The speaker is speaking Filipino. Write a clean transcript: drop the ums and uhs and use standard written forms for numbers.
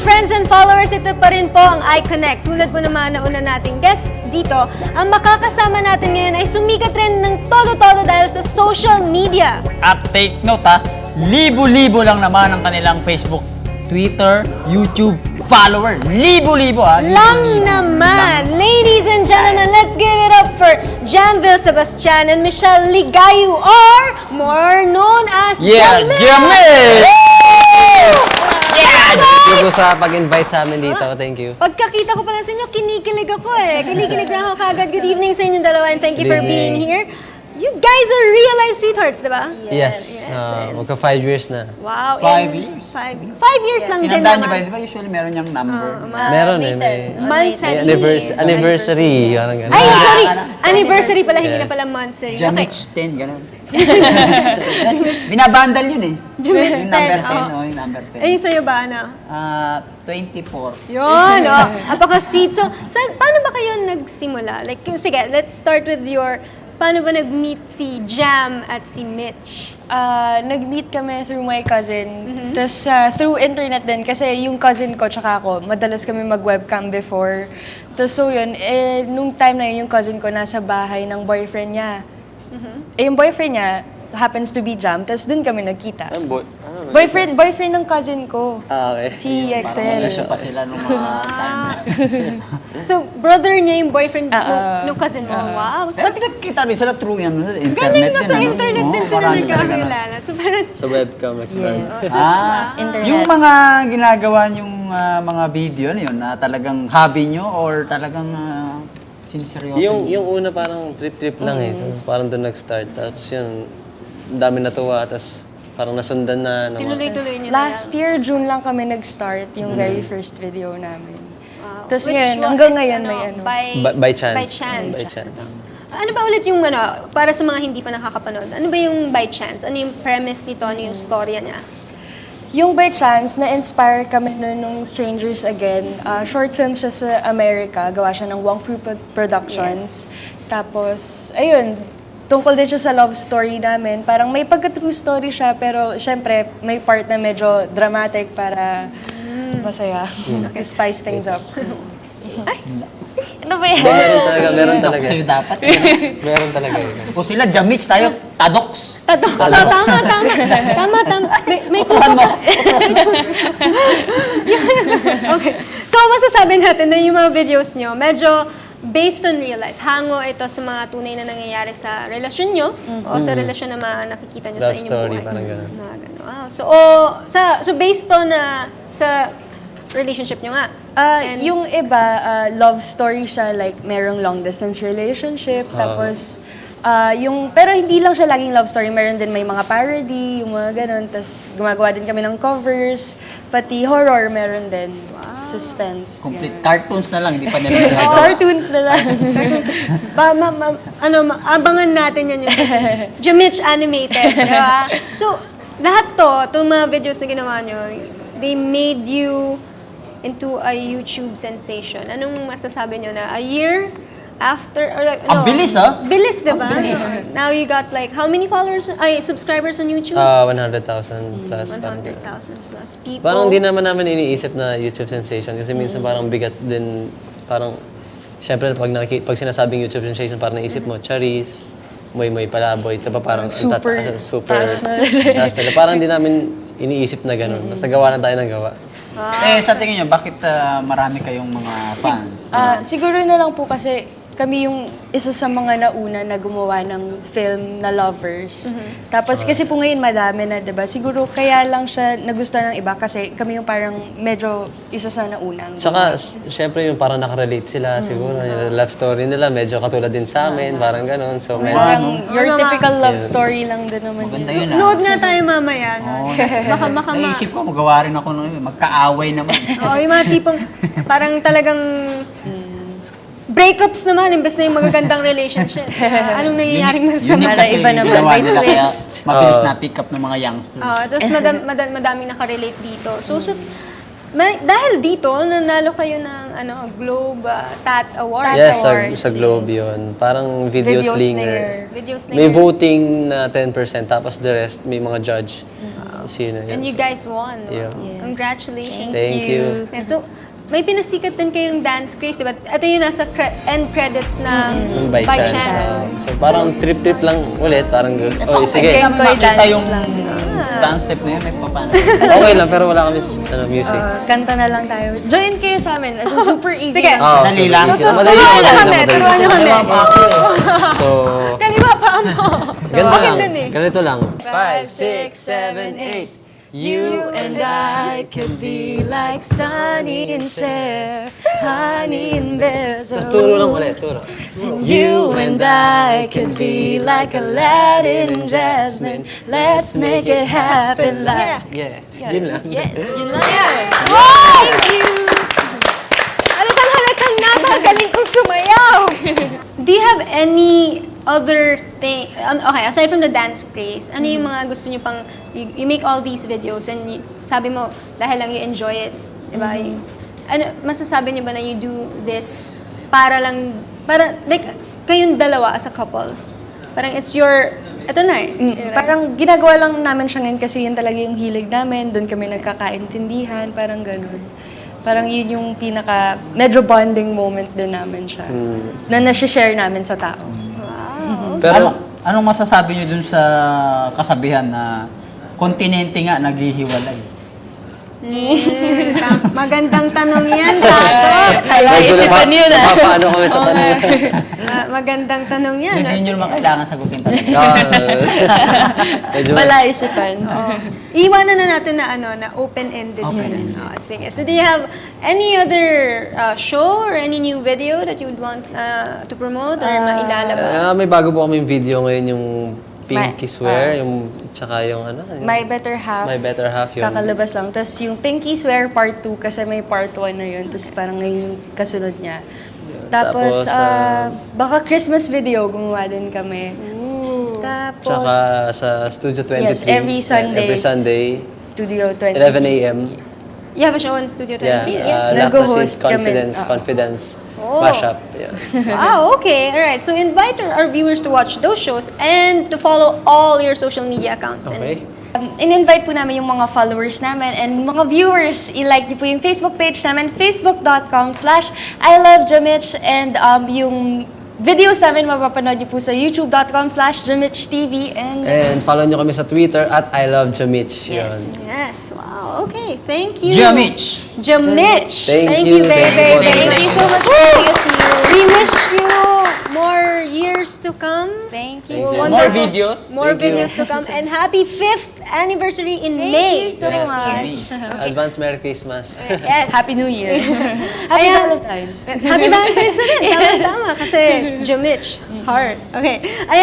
friends and followers, ito pa rin po ang iConnect. Tulad po naman na una nating guests dito, ang makakasama natin ngayon ay sumikat rin ng todo-todo dahil sa social media. At take note libo-libo lang naman ang kanilang Facebook, Twitter, YouTube follower. Libo-libo Lang naman! Ladies and gentlemen, let's give it up for Jamville Sebastian and Michelle Ligayu, or more known as Jamil! Jamil! Thank you po sa pag-invite sa amin dito. Thank you. Pagkakita ko pala sa inyo, kinikilig ako eh. Kinikilig na ako kagad. Good evening sa inyong dalawa and thank you for being here. You guys are real-life sweethearts, di ba? Yes. Magka 5 years na. Wow. 5 years? 5 years lang din Tinandaan niyo ba? naman. Di ba usually meron niyang number? Meron eh. May Monthsary. anniversary. Parang ganun. Ay, sorry. Anniversary pala, hindi na pala monthsary. Okay. Jamich 10, gano'n. Binabandal yun eh. Jamich Yung number 10, 10, yung number 10. Ay, sa'yo ba, ano? 24. Yun, apaka-sweet. So, paano ba kayo nagsimula? Like, sige, let's start with paano ba nag-meet si Jam at si Mitch? Nag-meet kami through my cousin. Tapos through internet din kasi yung cousin ko tsaka ako, madalas kami mag-webcam before. Tapos so yun, nung time na yun, yung cousin ko nasa bahay ng boyfriend niya. Yung boyfriend niya happens to be Jam, tapos dun kami nagkita. Boyfriend ng cousin ko. Okay. Si Excel. Relasyon pa sila nung mga time na. So, brother niya yung boyfriend nung cousin mo. Wow. Pero nagkita rin sila through yan, internet Galing na sa din, ano? internet din Oo, sila marami talaga na. nagkakilala. So, parang, Sa webcam nag-start. Internet. Yung mga ginagawa yung mga video na yun, na talagang hobby nyo or talagang siniseryoso nyo? Yung una parang trip-trip lang eh. Parang doon nag-start. Tapos yun, ang dami natuwa. Tapos parang nasundan na. tinuloy-tuloy niya Last year, June lang kami nag-start yung very first video namin. Tapos Which ngayon, was, hanggang ngayon ano, may ano. By chance. By chance. By chance. Ano ba ulit yung para sa mga hindi pa nakakapanood, ano ba yung by chance? Ano yung premise nito? Ano yung storya niya? Yung by chance, na-inspire kami nung Strangers Again. Short film siya sa America. Gawa siya ng Wong Fu Productions. Tapos, ayun, tungkol din siya sa love story namin. Parang may pagka-true story siya, pero syempre may part na medyo dramatic para masaya. To spice things up. Ay! Ano ba yan? Meron talaga. Sa'yo dapat. Meron talaga yun. Kung sila Jamich, tayo Tadox. Tama. May Tuhan mo. Okay. So, masasabi natin na yung mga videos nyo, medyo based on real life. Hango ito sa mga tunay na nangyayari sa relasyon nyo o sa relasyon na nakikita nyo sa Love inyong story, buhay. parang ganun. Mga ganun. Wow. So based on sa relationship nyo nga. And- Yung iba, love story siya, like merong long distance relationship, tapos pero hindi lang siya laging love story, meron din may mga parody, yung mga ganun, tapos gumagawa din kami ng covers, pati horror meron din, suspense. Complete cartoons na lang, hindi pa nila Cartoons na lang. Abangan natin yan yung Jamich Animated, di ba? So, lahat itong mga videos na ginawa nyo, they made you into a YouTube sensation. Anong masasabi nyo na a year after, or like, Ang bilis, Bilis, di ba? Now you got like, how many subscribers on YouTube? 100,000 plus. Parang ganun. 100,000 plus people. Parang hindi naman namin iniisip na YouTube sensation kasi minsan parang bigat din, parang, syempre pag sinasabing YouTube sensation, parang naisip mo, Charis, Moy Palaboy, ito pa parang Super super taas nila. Parang hindi namin iniisip na gano'n. Basta gawa na tayo ng gawa. Sa tingin nyo, bakit marami kayong mga fans? Siguro na lang po kasi kami yung isa sa mga nauna na gumawa ng film na lovers. Tapos kasi po ngayon madami na, 'di ba? Siguro kaya lang siya nagustuhan ng iba kasi kami yung parang medyo isa sa naunang. Tsaka, syempre yung parang nakarelate sila siguro. Yung love story nila, medyo katulad din sa amin, parang gano'n. So, medyo, Parang your typical love story lang din naman Maganda yun. yun Nood nga tayo mamaya. No? Baka Naisip ko, magawa rin ako nun, magkaaway naman. yung mga tipong parang talagang breakups naman, imbes na yung magagandang relationships. Anong nangyayaring masasama? Unique kasi Iba yung naman, ginawa may nila, kaya twist. mabilis na pick up ng mga youngsters. Tapos madaming nakarelate dito. So, dahil dito, nanalo kayo ng Globe Tat Award. Yes, Awards, sa Globe yun. Parang video slinger. Video May slinger. voting na 10%, tapos the rest, may mga judge. Sino yun. And you guys won. Yeah. Congratulations. Thank you. Yeah, so, may pinasikat din kayong dance craze, diba? Ito yung nasa end credits ng By chance. So parang trip-trip lang ulit, parang good. Oh, sige. Hindi kami Koy makita dance yung lang. dance step na yun, may papano. Okay lang, pero wala kami music. Kanta na lang tayo. Join kayo sa amin. As in, super easy. Sige. Oh, Dali sige, lang. sige. Madali lang, Turuan nyo madali kami, lang, turuan nyo madali kami. lang. So, Kaliwa pa mo. ganda okay lang. dun eh. Ganito lang. 5, 6, 7, 8. You and I could be like Sunny and Cher, honey and bears. Tapos turo lang ulit, turo. You and I could be like Aladdin and Jasmine. Let's make it happen like. Yeah, yun lang. Yes, you know. Thank you! Halatang napagaling kong sumayaw! Do you have any other thing, okay, aside from the dance craze, ano yung mga gusto nyo pang, you make all these videos and sabi mo, dahil lang you enjoy it, diba? Ano, masasabi nyo ba na you do this para lang, like, kayong dalawa as a couple? Parang it's your, eto na eh. Parang ginagawa lang namin siya ngayon kasi yun talaga yung hilig namin. Doon kami nagkakaintindihan, parang ganun. Parang yun yung pinaka, medyo bonding moment din namin siya. Na nasi-share namin sa tao. Pero, Anong masasabi niyo dun sa kasabihan na kontinente nga naghihiwalay? Magandang tanong yan, Tato. medyo napapaano kami sa tanong. Magandang tanong yan. Hindi niyo naman kailangan sagutin talaga. Medyo, Palaisipan. Iwanan na natin na na open-ended yun. Oh, sige. So do you have any other show or any new video that you would want to promote or mailalabas? may bago po kaming video ngayon yung Pinky Swear, yung tsaka yung My Better Half. My Better Half yun. Kakalabas lang. Tapos yung Pinky Swear Part 2 kasi may Part 1 na yun. Tapos parang ngayon yung kasunod niya. Tapos, baka Christmas video gumawa din kami. Tapos, Tsaka sa Studio 23. Yes, every Sunday. Every Sunday, Studio 20. 11 a.m. You have a show on Studio 20? Yeah, Yes. Nag-host kami. Confidence, Mashup. Yeah. Wow, okay. All right. So invite our viewers to watch those shows and to follow all your social media accounts. Okay. In-invite po namin yung mga followers namin and mga viewers, i-like niyo po yung Facebook page namin, facebook.com/ILoveJamich, and yung videos namin mapapanood niyo po sa youtube.com/JamichTV, And follow nyo kami sa Twitter at I Love Jamich. Yun. Yes. Wow. Okay. Thank you. Jamich! Jamich. Thank you. baby. Thank you. Thank you so much for having us here. We wish you more years to come. Thank Thank you. you. More videos. More Thank you. videos to come. And happy 5th anniversary in May. Thank you so Yes. much. Advance Merry Christmas. Yes. Happy New Year. Happy Ayan. Valentine's. Happy Valentine's na rin. Tama, kasi Jamich. Heart. Okay. Ayan.